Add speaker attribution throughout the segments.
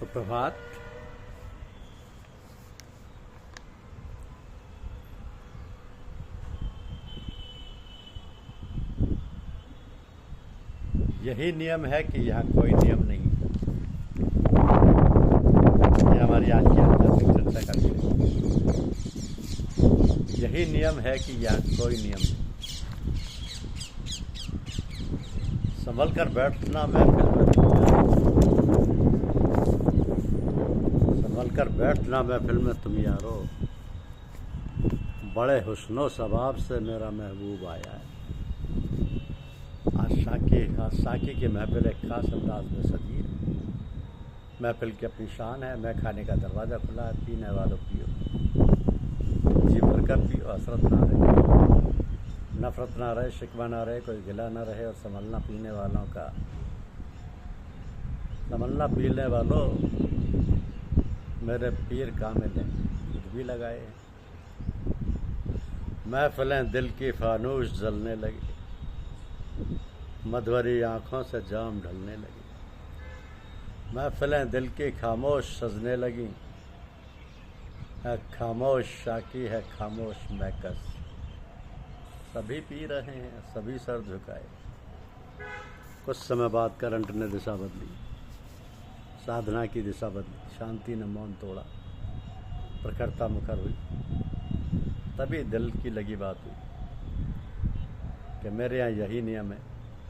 Speaker 1: सुप्रभात। यही नियम है कि यहाँ कोई नियम नहीं। ये हमारी आज की आध्यात्मिक चर्चा का विषय। यही नियम है कि यहाँ कोई नियम नहीं। संभल कर बैठना महफिल में संभल कर बैठना महफिल में तुम यारो, बड़े हुस्नो सबाब से मेरा महबूब आया है। आज साकी की महफिल एक खास अंदाज में सजी है। महफिल की अपनी शान है। मैं खाने का दरवाज़ा खुला है, पीने वालों पियो, जी भर कर पियो, हसरत ना रहे, नफरत ना रहे, शिकवा ना रहे, कोई गिला ना रहे। और संभलना पीने वालों का, संभलना पीने वालों मेरे पीर कामिल हैं, खुद भी लगाए हैं। महफिलें दिल की फानूस जलने लगी, मधुरी आँखों से जाम ढलने लगी। महफिलें दिल की खामोश सजने लगी, है खामोश शाकी है खामोश मैकस। सभी पी रहे हैं, सभी सर झुकाए। कुछ समय बाद करंट ने दिशा बदली, साधना की दिशा बदली, शांति ने मौन तोड़ा, प्रखरता मुखर हुई। तभी दिल की लगी बात हुई कि मेरे यहाँ यही नियम है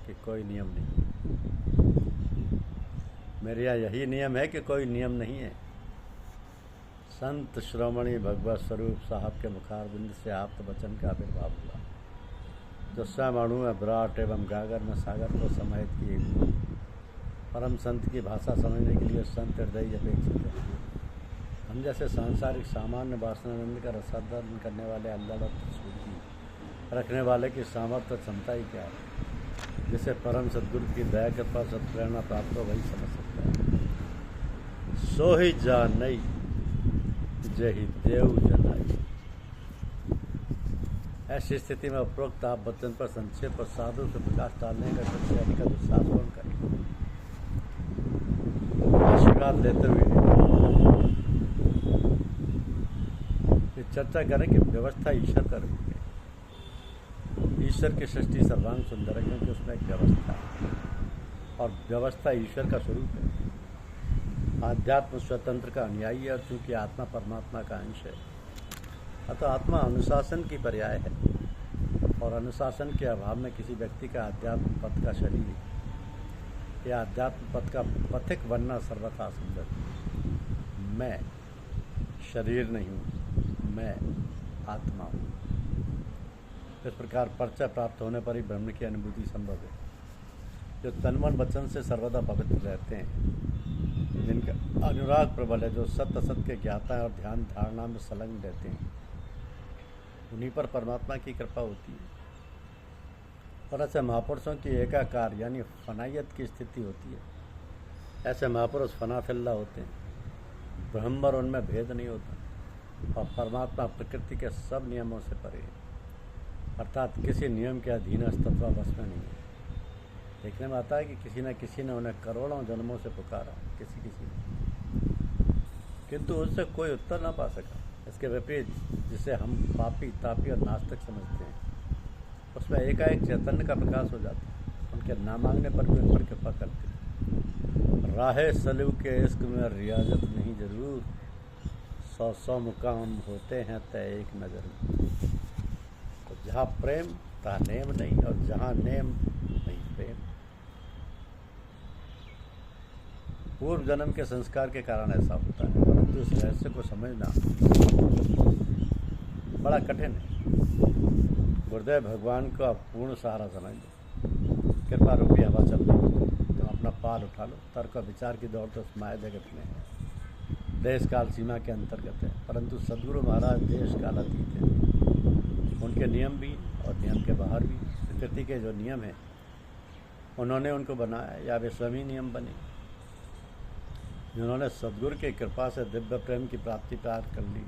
Speaker 1: कि कोई नियम नहीं। मेरे यहाँ यही नियम है कि कोई नियम नहीं है। संत श्रोमणी भगवत स्वरूप साहब के मुखारबिंद से आप्त वचन का आविर्भाव हुआ, जो स्वयं अणु में विराट एवं गागर में सागर को समाहित किए हुए। परम संत की भाषा समझने के लिए संत हृदय अपेक्षित है। हम जैसे सांसारिक सामान्य वासनानंद का रसादान करने वाले अल्लाह और त्रिशूल रखने वाले की सामर्थ्य क्षमता ही क्या है। जिसे परम सद्गुरु की दया कृपा सत्प्रेरणा प्राप्त हो, वही समझ सकता है। सो ही जानई जही देव जनाई। ऐसी स्थिति में उपरोक्त आप वचन पर संक्षेप और साधु से प्रकाश डालने का शैली का दुस्साहस करें। आशीर्वाद लेते हुए चर्चा करें कि व्यवस्था ईश्वर कर रही है। ईश्वर की सृष्टि सर्वांग सुंदर है, क्योंकि उसमें एक व्यवस्था है और व्यवस्था ईश्वर का स्वरूप है। आध्यात्म स्वतंत्र का अनुयायी है, और चूंकि आत्मा परमात्मा का अंश है, अतः आत्मा अनुशासन की पर्याय है। और अनुशासन के अभाव में किसी व्यक्ति का आध्यात्म पथ का शरीर या आध्यात्म पथ का पथिक बनना सर्वथा असंभव। मैं शरीर नहीं हूँ, मैं आत्मा हूँ। इस प्रकार परिचय प्राप्त होने पर ही ब्रह्म की अनुभूति संभव है। जो तन मन वचन से सर्वदा पवित्र रहते हैं, जिनका अनुराग प्रबल है, जो सत्य असत के ज्ञाता है और ध्यान धारणा में संलग्न रहते हैं, उन्हीं पर परमात्मा की कृपा होती है। और ऐसे महापुरुषों की एकाकार यानी फनायत की स्थिति होती है। ऐसे महापुरुष फनाफिल्ला होते हैं। ब्रह्म और उनमें भेद नहीं होता, और परमात्मा प्रकृति के सब नियमों से परे है, अर्थात किसी नियम के अधीन अस्तित्व बस में नहीं है। देखने में आता है कि किसी न किसी ने उन्हें करोड़ों जन्मों से पुकारा, किसी ने, किंतु उससे कोई उत्तर ना पा सका। इसके विपरीत जिसे हम पापी तापी और नास्तिक समझते हैं, उसमें एकाएक चैतन्य का प्रकाश हो जाता है। उनके ना मांगने पर भी उन पर कृपा करते हैं। राहे सलू के इश्क में रियाजत नहीं जरूर, 100 मुकाम होते हैं तय एक नज़र में। तो जहाँ प्रेम तहाँ नेम नहीं, और जहाँ नेम नहीं प्रेम। पूर्व जन्म के संस्कार के कारण ऐसा होता है, परंतु इस रहस्य को समझना बड़ा कठिन है। गुरुदेव भगवान को आप पूर्ण सहारा समझ लो। कृपा रूपी हवा चल रही, तुम अपना पाल उठा लो। तर्क और विचार की दौड़ तो उस माया जगत में है, देश काल सीमा के अंतर्गत है। परंतु सदगुरु महाराज देश काल अतीत है। उनके नियम भी और नियम के बाहर भी। प्रकृति के जो नियम हैं, उन्होंने उनको बनाया या वे स्वयं ही नियम बने। जिन्होंने सदगुरु की कृपा से दिव्य प्रेम की प्राप्ति प्राप्त कर ली,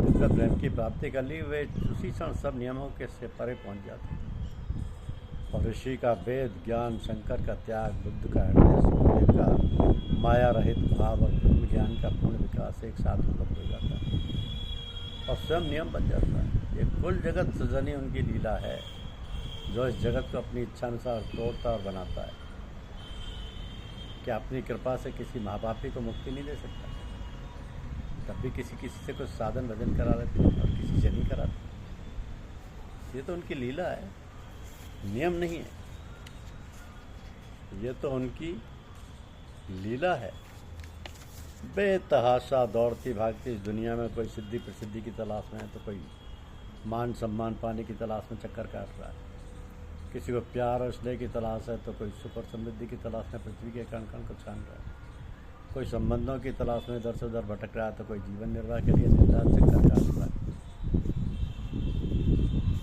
Speaker 1: दिव्य प्रेम की प्राप्ति कर ली, वे उसी क्षण सब नियमों के से परे पहुँच जाते हैं। और ऋषि का वेद ज्ञान, शंकर का त्याग, बुद्ध का हृदय, सुखदेव का माया रहित भाव और ब्रह्म ज्ञान का पूर्ण विकास एक साथ उपलब्ध हो जाता है और स्वयं नियम बन जाता है। ये कुल जगत सृजनी उनकी लीला है, जो इस जगत को अपनी इच्छानुसार तोड़ता और बनाता है। क्या अपनी कृपा से किसी महापापी को मुक्ति नहीं दे सकता? तब भी किसी से कुछ साधन भजन करा लेते और किसी से नहीं कराते। ये तो उनकी लीला है, नियम नहीं है। ये तो उनकी लीला है। बेतहाशा दौड़ती भागती इस दुनिया में कोई सिद्धि प्रसिद्धि की तलाश में है, तो कोई मान सम्मान पाने की तलाश में चक्कर काट रहा है। किसी को प्यार और स्नेह की तलाश है, तो कोई सुख और समृद्धि की तलाश में पृथ्वी के कण कण को छान रहा है। कोई संबंधों की तलाश में इधर से उधर भटक रहा है, तो कोई जीवन निर्वाह के लिए निर्धार चक्कर काट रहा है।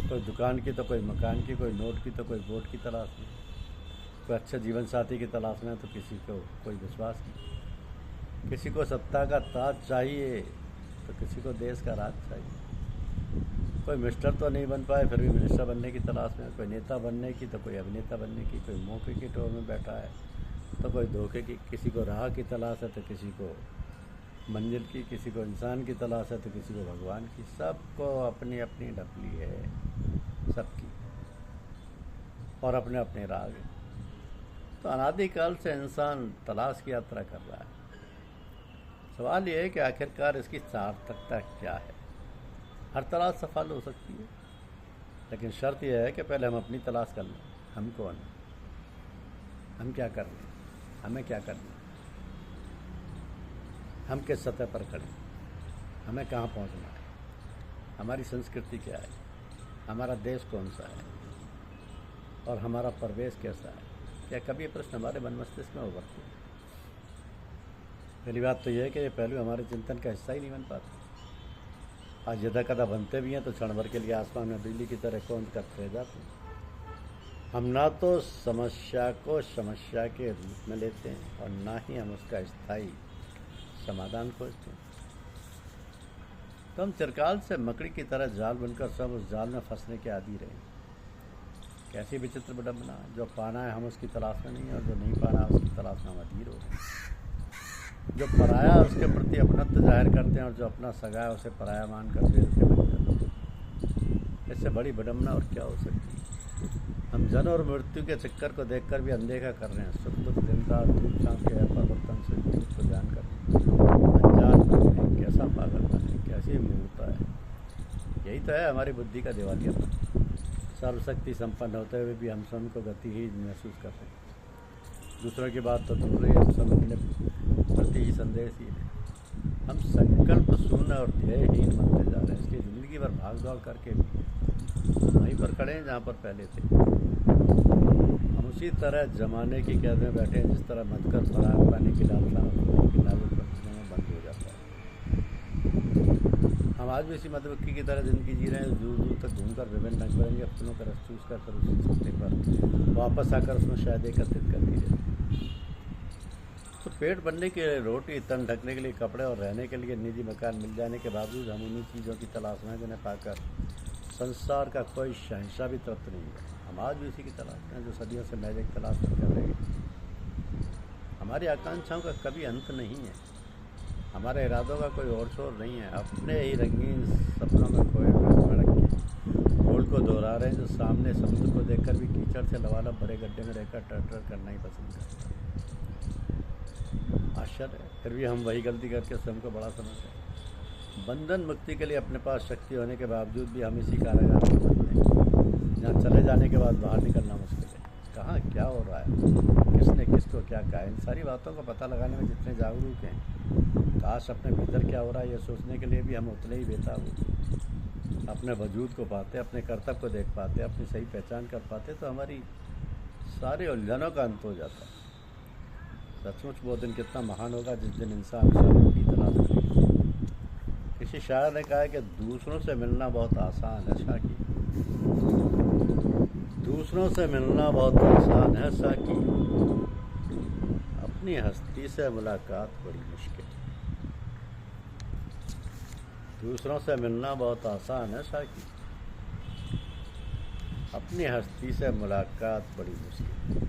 Speaker 1: कोई दुकान की तो कोई मकान की, कोई नोट की तो कोई वोट की तलाश में, कोई अच्छे जीवन साथी की तलाश में, तो किसी को कोई विश्वास नहीं। किसी को सत्ता का ताज चाहिए, तो किसी को देश का राज चाहिए। कोई मिनिस्टर तो नहीं बन पाए, फिर भी मिनिस्टर बनने की तलाश में। कोई नेता बनने की तो कोई अभिनेता बनने की। कोई मौके की टोर में बैठा है, तो कोई धोखे की। किसी को राह की तलाश है, तो किसी को मंजिल की। किसी को इंसान की तलाश है, तो किसी को भगवान की। सबको अपनी अपनी ढपली है सबकी, और अपने अपने राग है। तो अनादिकाल से इंसान तलाश की यात्रा कर रहा है। सवाल यह है कि आखिरकार इसकी सार्थकता क्या है। हर तलाश सफल हो सकती है, लेकिन शर्त यह है कि पहले हम अपनी तलाश कर लें। हम कौन हैं, हम क्या कर रहे हैं, हमें क्या करना है, हम किस सतह पर खड़े हैं, हमें कहाँ पहुँचना है, हमारी संस्कृति क्या है, हमारा देश कौन सा है, और हमारा परिवेश कैसा है। क्या कभी ये प्रश्न हमारे मन मस्तिष्क में उभरते हैं? पहली बात तो यह है कि ये पहलू हमारे चिंतन का हिस्सा ही नहीं बन पाते। आज यदा कदा बनते भी हैं तो क्षण भर के लिए आसमान में बिजली की तरह कौंध करते रह जाते हैं। हम ना तो समस्या को समस्या के रूप में लेते हैं, और ना ही हम उसका स्थायी समाधान खोजते हैं। तो हम चिरकाल से मकड़ी की तरह जाल बनकर सब उस जाल में फंसने के आदी रहे। कैसी विचित्र विडंबना, जो पाना है हम उसकी तलाश में नहीं है, और जो नहीं पाना है उसकी तलाश में हम अधीर हो रहे हैं। जो पराया है उसके प्रति अपनत्व जाहिर करते हैं, और जो अपना सगा है उसे पराया मानकर बेइज्जती बन जाते हैं। इससे बड़ी विडंबना और क्या हो सकती है। हम जन्म और मृत्यु के चक्कर को देखकर भी अनदेखा कर रहे हैं। सुख दुख दिन रात धूप छाँव के अपरिवर्तन से जीवित को जान कर अनजान करते हैं। कैसा पागलपन है, कैसी मूर्खता है। यही तो है हमारी बुद्धि का दिवालियापन। सर्वशक्ति संपन्न होते हुए भी हम स्वयं को गतिहीन महसूस करते हैं। दूसरों की बात तो दूर रही, हम सब अपने प्रति ही संदेहशील हैं। हम संकल्प शून्य और ध्येयहीन बनते जा रहे हैं। इसलिए ज़िंदगी भर भाग दौड़ करके भी वहीं पर खड़े हैं जहाँ पर पहले थे। हम उसी तरह जमाने की कैद में बैठे हैं, जिस तरह मधुकर पराग पाने की लालसा नाजुक बंधनों में बंद हो जाता है। हम आज भी इसी मधुमक्खी की तरह ज़िंदगी जी रहे हैं, दूर दूर तक घूमकर विभिन्न रंग बिरंगे फूलों का रस चूस कर उस सत्य पर वापस आकर उसमें शायद एकत्रित करती रहती। तो पेट भरने के लिए रोटी, तन ढकने के लिए कपड़े और रहने के लिए निजी मकान मिल जाने के बावजूद हम उन्हीं चीज़ों की तलाश में, जिन्हें पाकर संसार का कोई शहंशाह भी तृप्त नहीं है। हम आज भी इसी की तलाश में हैं, जो सदियों से महज एक तलाश कर रहे हैं। हमारी आकांक्षाओं का कभी अंत नहीं है। हमारे इरादों का कोई और शोर नहीं है। अपने ही रंगीन सपनों में खोए हुए भड़क के भूल को दोहरा रहे हैं, जो सामने समुद्र को देखकर भी कीचड़ से लबालब बड़े गड्ढे में रहकर टर करना ही पसंद करता है। आश्चर्य है, फिर भी हम वही गलती करके स्वयं को बड़ा समझते हैं। बंधन मुक्ति के लिए अपने पास शक्ति होने के बावजूद भी हम इसी कारागार में बंधे हैं, जहाँ चले जाने के बाद बाहर निकलना मुश्किल है। कहाँ क्या हो रहा है, किसने किसको क्या कहा, इन सारी बातों का पता लगाने में जितने जागरूक हैं, काश अपने भीतर क्या हो रहा है यह सोचने के लिए भी हम उतने ही बेताब होते। अपने वजूद को पाते, अपने कर्तव्य को देख पाते, अपनी सही पहचान कर पाते, तो हमारी सारे उलझनों का अंत हो जाता है। सचमुच वो दिन कितना महान होगा जिस दिन इंसान की तलाश करेगा। किसी शायर ने कहा है कि दूसरों से मिलना बहुत आसान है साकी, दूसरों से मिलना बहुत आसान है साकी, अपनी हस्ती से मुलाकात बड़ी मुश्किल। दूसरों से मिलना बहुत आसान है साकी, अपनी हस्ती से मुलाकात बड़ी मुश्किल।